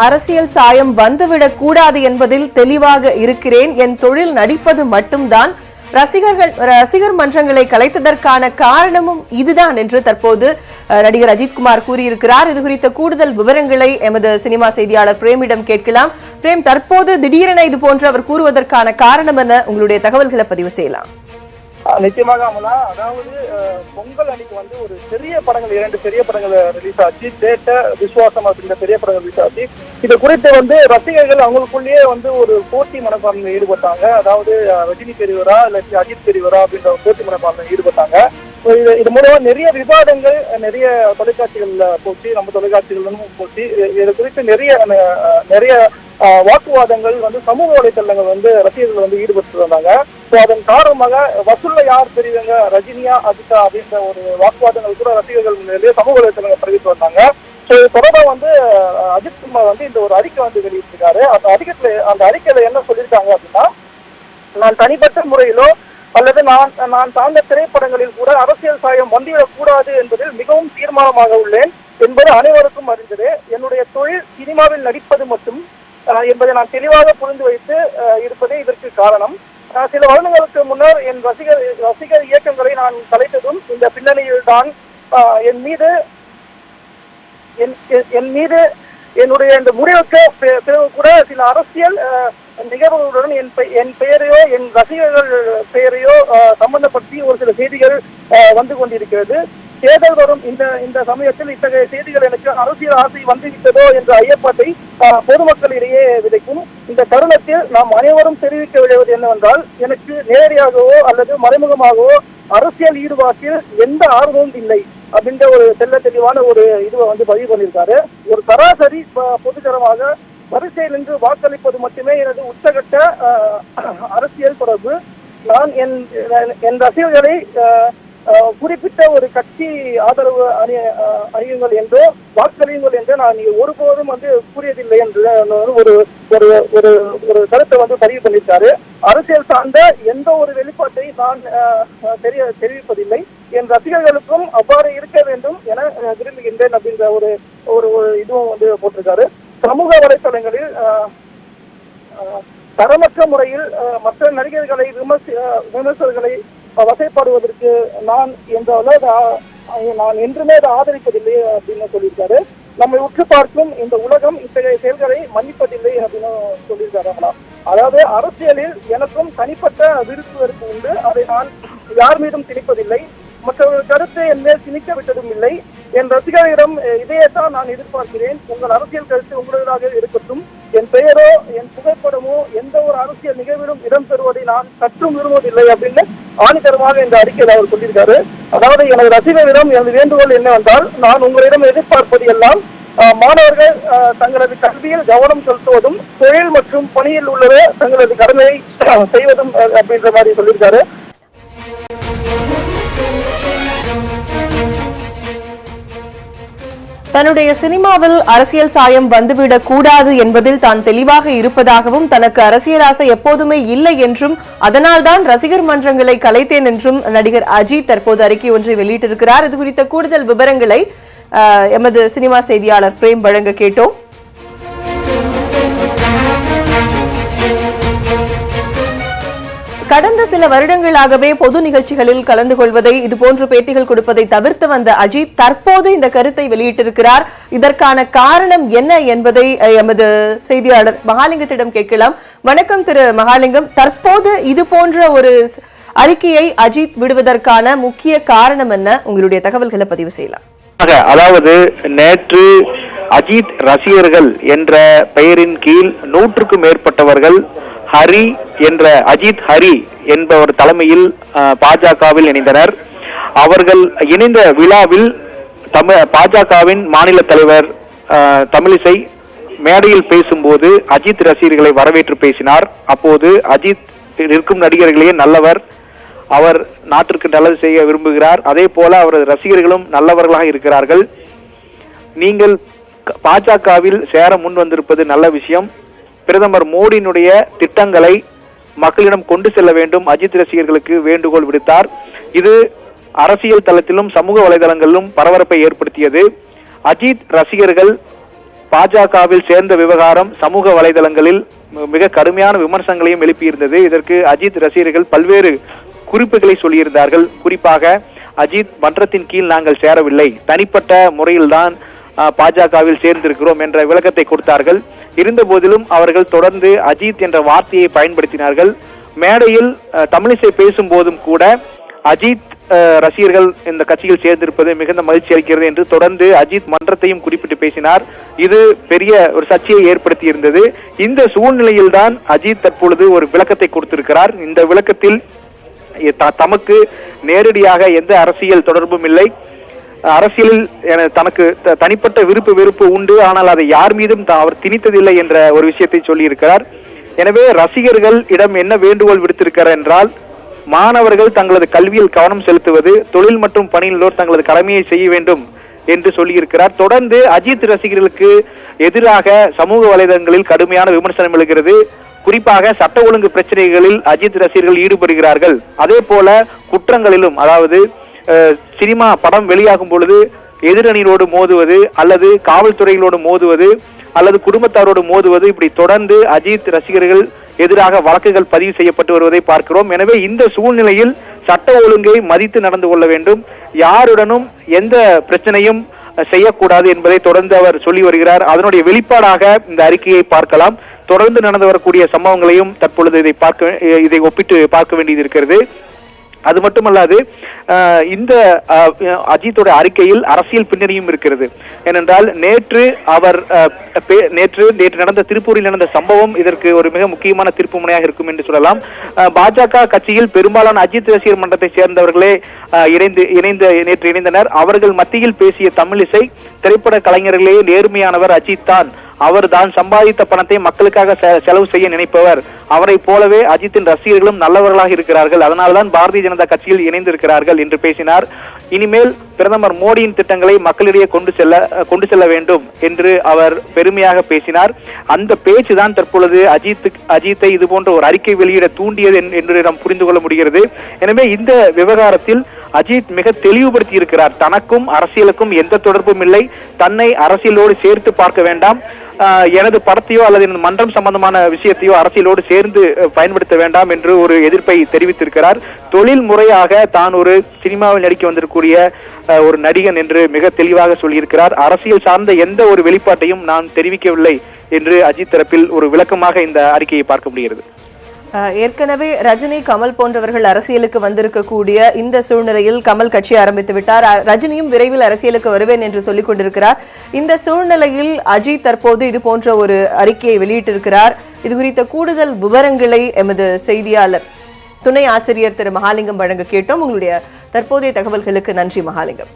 அரசியல் சாயம் வந்துவிடக் கூடாது என்பதில் தெளிவாக இருக்கிறேன். என் தொழில் நடிப்பது மட்டும்தான். ரசிகர் மன்றங்களை கலைத்ததற்கான காரணமும் இதுதான் என்று தற்போது நடிகர் அஜித்குமார் கூறியிருக்கிறார். இது குறித்த கூடுதல் விவரங்களை எமது சினிமா செய்தியாளர் பிரேமிடம் கேட்கலாம். பிரேம், தற்போது திடீரென இது போன்று அவர் கூறுவதற்கான காரணம் என உங்களுடைய தகவல்களை பதிவு செய்யலாம். நிச்சயமாக அமலா, அதாவது பொங்கல் அன்னைக்கு ஒரு பெரிய படங்கள் 2 பெரிய படங்கள் ரிலீஸ் ஆச்சு. தேட்ட விசுவாசம் அப்படின்ற பெரிய படங்கள் ரிலீஸ் ஆச்சு. இது குறித்து ரசிகர்கள் அவங்களுக்குள்ளேயே ஒரு போட்டி மனப்பான்மையில் ஈடுபட்டாங்க. அதாவது ரஜினி பெரியவரா இல்லாட்டி அஜித் பெரியவரா அப்படின்ற போட்டி மனப்பான்மையில் ஈடுபட்டாங்க. இது மூலமா நிறைய விவாதங்கள் நிறைய தொலைக்காட்சிகள்ல போச்சு, நம்ம தொலைக்காட்சிகளும் போச்சு. இது குறித்து நிறைய வாக்குவாதங்கள் சமூக வலைத்தளங்கள் ரசிகர்கள் ஈடுபட்டு வந்தாங்க. அதன் காரணமாக வசூல்ல யார் பெரியவங்க, ரஜினியா அஜிதா அப்படின்ற ஒரு வாக்குவாதங்கள் கூட ரசிகர்கள் நிறைய சமூக வலைத்தளங்கள் தெரிவித்து வந்தாங்க. இது தொடர்பா அஜித்குமார் இந்த ஒரு அறிக்கை வெளியிட்டிருக்காரு. அந்த அறிக்கையில என்ன சொல்லியிருக்காங்க அப்படின்னா, நான் தனிப்பட்ட முறையிலோ அல்லது நான் சார்ந்த திரைப்படங்களில் கூட அரசியல் சாயம் வந்துவிடக்கூடாது என்பதில் மிகவும் தீர்மானமாக உள்ளேன் என்பது அனைவருக்கும் அறிந்தது. என்னுடைய தொழில் சினிமாவில் நடிப்பது மட்டும் என்பதை நான் தெளிவாக புரிந்து வைத்து இருப்பதே இதற்கு காரணம். சில வருடங்களுக்கு முன்னர் என் ரசிகர் இயக்கங்களை நான் கலைத்ததும் இந்த பின்னணியில் தான். என் மீது என்னுடைய இந்த முடிவுக்கு பிறகு கூட சில அரசியல் நிகழ்வுகளுடன் என் பெயரையோ என் ரசிகர்கள் பெயரையோ சம்பந்தப்படுத்தி ஒரு சில செய்திகள் வந்து கொண்டிருக்கிறது. தேர்தல் வரும் இந்த சமயத்தில் இத்தகைய செய்திகள் எனக்கு அரசியல் ஆசை வந்துவிட்டதோ என்ற ஐயப்பாட்டை பொதுமக்களிடையே விதைக்கும். இந்த தருணத்தில் நாம் அனைவரும் தெரிவிக்க விடுவது என்னவென்றால், எனக்கு நேரடியாகவோ அல்லது மறைமுகமாகவோ அரசியல் ஈடுபாட்டில் எந்த ஆர்வமும் இல்லை அப்படின்ற ஒரு தெளிவான ஒரு இதுவை பதிவு பண்ணியிருக்காரு. ஒரு சராசரி பொதுஜனமாக வரிசையில் நின்று வாக்களிப்பது மட்டுமே எனது உச்சகட்ட அரசியல் தொடர்பு. நான் என் ரசிகர்களை குறிப்பிட்ட ஒரு கட்சி ஆதரவு அணியுங்கள் என்றோ வாக்களியுங்கள் என்று நான் ஒருபோதும் கூறியதில்லை என்று ஒரு ஒரு கருத்தை பதிவு பண்ணியிருக்காரு. அரசியல் சார்ந்த எந்த ஒரு வெளிப்பாட்டை நான் தெரிவிப்பதில்லை. என் ரசிகர்களுக்கும் அவ்வாறு இருக்க வேண்டும் என விரும்புகின்றேன் அப்படின்ற ஒரு இதுவும் போட்டிருக்காரு. சமூக வலைத்தளங்களில் தரமற்ற முறையில் மற்ற நடிகர்களை விமர்சகர்களை வசைப்பாடுவதற்கு நான் என்றுமே அதை ஆதரிப்பதில்லை அப்படின்னு சொல்லியிருக்காரு. நம்மை உற்று பார்க்கும் இந்த உலகம் இத்தகைய செயல்களை மன்னிப்பதில்லை அப்படின்னு சொல்லியிருக்காரு. அதாவது அரசியலில் எனக்கும் தனிப்பட்ட விருப்பு வெறுப்பு உண்டு. அதை நான் யார் மீதும் திணிப்பதில்லை. மற்றவர்கள் கருத்தை என் மேல் திணிக்க விட்டதும் இல்லை. என் ரசிகர்களிடம் இதையேதான் நான் எதிர்பார்க்கிறேன். உங்கள் அரசியல் கருத்து உங்களுடையதாக இருக்கட்டும். என் பெயரோ என் புகைப்படமோ எந்த ஒரு அரசியல் நிகழ்விலும் இடம்பெறுவதை நான் சற்றும் விரும்புவதில்லை அப்படின்னு ஆணித்தரமாக இந்த அறிக்கையில் அவர் சொல்லியிருக்காரு. அதாவது எனது ரசிகர்களிடம் எனது வேண்டுகோள் என்னவென்றால், நான் உங்களிடம் எதிர்பார்ப்பது எல்லாம் மாணவர்கள் தங்களது கல்வியில் கவனம் செலுத்துவதும் தொழில் மற்றும் பணியில் உள்ளவே தங்களது கடமையை செய்வதும் அப்படின்ற மாதிரி சொல்லியிருக்காரு. தன்னுடைய சினிமாவில் அரசியல் சாயம் வந்துவிடக் கூடாது என்பதில் தான் தெளிவாக இருப்பதாகவும், தனக்கு அரசியல் ஆசை எப்போதுமே இல்லை என்றும், அதனால்தான் ரசிகர் மன்றங்களை கலைத்தேன் என்றும் நடிகர் அஜித் தற்போது அறிக்கை ஒன்றை வெளியிட்டிருக்கிறார். இது குறித்த கூடுதல் விவரங்களை எமது சினிமா செய்தியாளர் பிரேம் வழங்க கேட்டோம். கடந்த சில வருடங்களாகவே பொது நிகழ்ச்சிகளில் கலந்து கொள்வதை, இதுபோன்ற பேட்டிகள் கொடுப்பதை தவிர்த்து வந்த அஜித் தற்போது இந்த கருத்தை வெளியிட்டிருக்கிறார். இதற்கான காரணம் என்ன என்பதை எமது செய்தியாளர் மகாலிங்கத்திடம் கேட்கலாம். வணக்கம் திரு மகாலிங்கம், தற்போது இது போன்ற ஒரு அறிக்கையை அஜித் விடுவதற்கான முக்கிய காரணம் என்ன? உங்களுடைய தகவல்களை பதிவு செய்யலாம். அதாவது நேற்று அஜித் ரசிகர்கள் என்ற பெயரின் கீழ் 100க்கும் மேற்பட்டவர்கள் ஹரி என்ற அஜித் ஹரி என்பவர் தலைமையில் பாஜகவில் இணைந்தனர். அவர்கள் இணைந்த விழாவில் பாஜகவின் மாநில தலைவர் தமிழிசை மேடையில் பேசும்போது அஜித் ரசிகர்களை வரவேற்று பேசினார். அப்போது அஜித் இருக்கும் நடிகர்களே நல்லவர், அவர் நாட்டிற்கு நல்லது செய்ய விரும்புகிறார், அதே போல அவரது ரசிகர்களும் நல்லவர்களாக இருக்கிறார்கள், நீங்கள் பாஜகவில் சேர முன் வந்திருப்பது நல்ல விஷயம், பிரதமர் மோடியினுடைய திட்டங்களை மக்களிடம் கொண்டு செல்ல வேண்டும் அஜித் ரசிகர்களுக்கு வேண்டுகோள் விடுத்தார். இது அரசியல் தளத்திலும் சமூக வலைதளங்களிலும் பரபரப்பை ஏற்படுத்தியது. அஜித் ரசிகர்கள் பாஜகவில் சேர்ந்த விவகாரம் சமூக வலைதளங்களில் மிக கடுமையான விமர்சனங்களையும் எழுப்பியிருந்தது. இதற்கு அஜித் ரசிகர்கள் பல்வேறு குறிப்புகளை சொல்லியிருந்தார்கள். குறிப்பாக அஜித் மன்றத்தின் கீழ் நாங்கள் சேரவில்லை, தனிப்பட்ட முறையில்தான் பாஜகவில் சேர்ந்திருக்கிறோம் என்ற விளக்கத்தை கொடுத்தார்கள். இருந்த போதிலும் அவர்கள் தொடர்ந்து அஜித் என்ற வார்த்தையை பயன்படுத்தினார்கள். மேடையில் தமிழிசை பேசும் போதும் கூட அஜித் ரசிகர்கள் இந்த கட்சியில் சேர்ந்திருப்பது மிகுந்த மகிழ்ச்சி அளிக்கிறது என்று தொடர்ந்து அஜித் மன்றத்தையும் குறிப்பிட்டு பேசினார். இது பெரிய ஒரு சர்ச்சையை ஏற்படுத்தி இருந்தது. இந்த சூழ்நிலையில் தான் அஜித் தற்பொழுது ஒரு விளக்கத்தை கொடுத்திருக்கிறார். இந்த விளக்கத்தில் தமக்கு நேரடியாக எந்த அரசியல் தொடர்பும் இல்லை, அரசியலில் தனக்கு தனிப்பட்ட விருப்பு வெறுப்பு உண்டு, ஆனால் அதை யார் மீதும் அவர் திணித்ததில்லை என்ற ஒரு விஷயத்தை சொல்லி இருக்கிறார். எனவே ரசிகர்கள் இடம் என்ன வேண்டுகோள் விடுத்திருக்கிறார் என்றால், மாணவர்கள் தங்களது கல்வியில் கவனம் செலுத்துவது, தொழில் மற்றும் பணியிலோர் தங்களது கடமையை செய்ய வேண்டும் என்று சொல்லியிருக்கிறார். தொடர்ந்து அஜித் ரசிகர்களுக்கு எதிராக சமூக வலைதளங்களில் கடுமையான விமர்சனம் எழுகிறது. குறிப்பாக சட்ட ஒழுங்கு பிரச்சனைகளில் அஜித் ரசிகர்கள் ஈடுபடுகிறார்கள். அதே போல குற்றங்களிலும், அதாவது சினிமா படம் வெளியாகும் பொழுது எதிரணியோடு மோதுவது அல்லது காவல்துறைகளோடு மோதுவது அல்லது குடும்பத்தாரோடு மோதுவது, இப்படி தொடர்ந்து அஜித் ரசிகர்கள் எதிராக வழக்குகள் பதிவு செய்யப்பட்டு வருவதை பார்க்கிறோம். எனவே இந்த சூழ்நிலையில் சட்ட ஒழுங்கை மதித்து நடந்து கொள்ள வேண்டும், யாருடனும் எந்த பிரச்சனையும் செய்யக்கூடாது என்பதை தொடர்ந்து அவர் சொல்லி வருகிறார். அதனுடைய வெளிப்பாடாக இந்த அறிக்கையை பார்க்கலாம். தொடர்ந்து நடந்து வரக்கூடிய சம்பவங்களையும் தற்பொழுது இதை ஒப்பிட்டு பார்க்க வேண்டியது இருக்கிறது. அது மட்டுமல்லாது இந்த அஜித்தோட அறிக்கையில் அரசியல் பின்னணியும் இருக்கிறது. ஏனென்றால் நேற்று நடந்த திருப்பூரில் நடந்த சம்பவம் இதற்கு ஒரு மிக முக்கியமான திருப்பு முனையாக இருக்கும் என்று சொல்லலாம். பாஜக கட்சியில் பெரும்பாலான அஜித் ரசிகர் மன்றத்தை சேர்ந்தவர்களே நேற்று இணைந்தனர். அவர்கள் மத்தியில் பேசிய தமிழிசை, திரைப்பட கலைஞர்களே நேர்மையானவர் அஜித் தான், அவர் தான் சம்பாதித்த பணத்தை மக்களுக்காக செலவு செய்ய நினைப்பவர், அவரை போலவே அஜித்தின் ரசிகர்களும் நல்லவர்களாக இருக்கிறார்கள், அதனால்தான் பாரதிய ஜனதா கட்சியில் இணைந்திருக்கிறார்கள் என்று பேசினார். இனிமேல் பிரதமர் மோடியின் திட்டங்களை மக்களிடையே கொண்டு செல்ல வேண்டும் என்று அவர் பெருமையாக பேசினார். அந்த பேச்சுதான் தற்பொழுது அஜித்தை இது போன்ற ஒரு அறிக்கை வெளியிட தூண்டியது என்று நாம் புரிந்து கொள்ள முடிகிறது. எனவே இந்த விவகாரத்தில் அஜித் மிக தெளிவுபடுத்தி இருக்கிறார், தனக்கும் அரசியலுக்கும் எந்த தொடர்பும் இல்லை, தன்னை அரசியலோடு சேர்த்து பார்க்க வேண்டாம், எனது படத்தையோ அல்லது எனது மன்றம் சம்பந்தமான விஷயத்தையோ அரசியலோடு சேர்ந்து பயன்படுத்த வேண்டாம் என்று ஒரு எதிர்ப்பை தெரிவித்திருக்கிறார். தொழில் முறையாக தான் ஒரு சினிமாவில் நடிக்க வந்திருக்கக்கூடிய ஒரு நடிகன் என்று மிக தெளிவாக சொல்லியிருக்கிறார். அரசியல் சார்ந்த எந்த ஒரு வெளிப்பாட்டையும் நான் தெரிவிக்கவில்லை என்று அஜித் தரப்பில் ஒரு விளக்கமாக இந்த அறிக்கையை பார்க்க முடிகிறது. ஏற்கனவே ரஜினி, கமல் போன்றவர்கள் அரசியலுக்கு வந்திருக்கக்கூடிய இந்த சூழ்நிலையில் கமல் கட்சி ஆரம்பித்து விட்டார். ரஜினியும் விரைவில் அரசியலுக்கு வருவேன் என்று சொல்லிக் கொண்டிருக்கிறார். இந்த சூழ்நிலையில் அஜித் தற்போது இது போன்ற ஒரு அறிக்கையை வெளியிட்டிருக்கிறார். இது குறித்த கூடுதல் விவரங்களை எமது செய்தியாளர் துணை ஆசிரியர் திரு மகாலிங்கம் வழங்க கேட்டோம். உங்களுடைய தற்போதைய தகவல்களுக்கு நன்றி மகாலிங்கம்.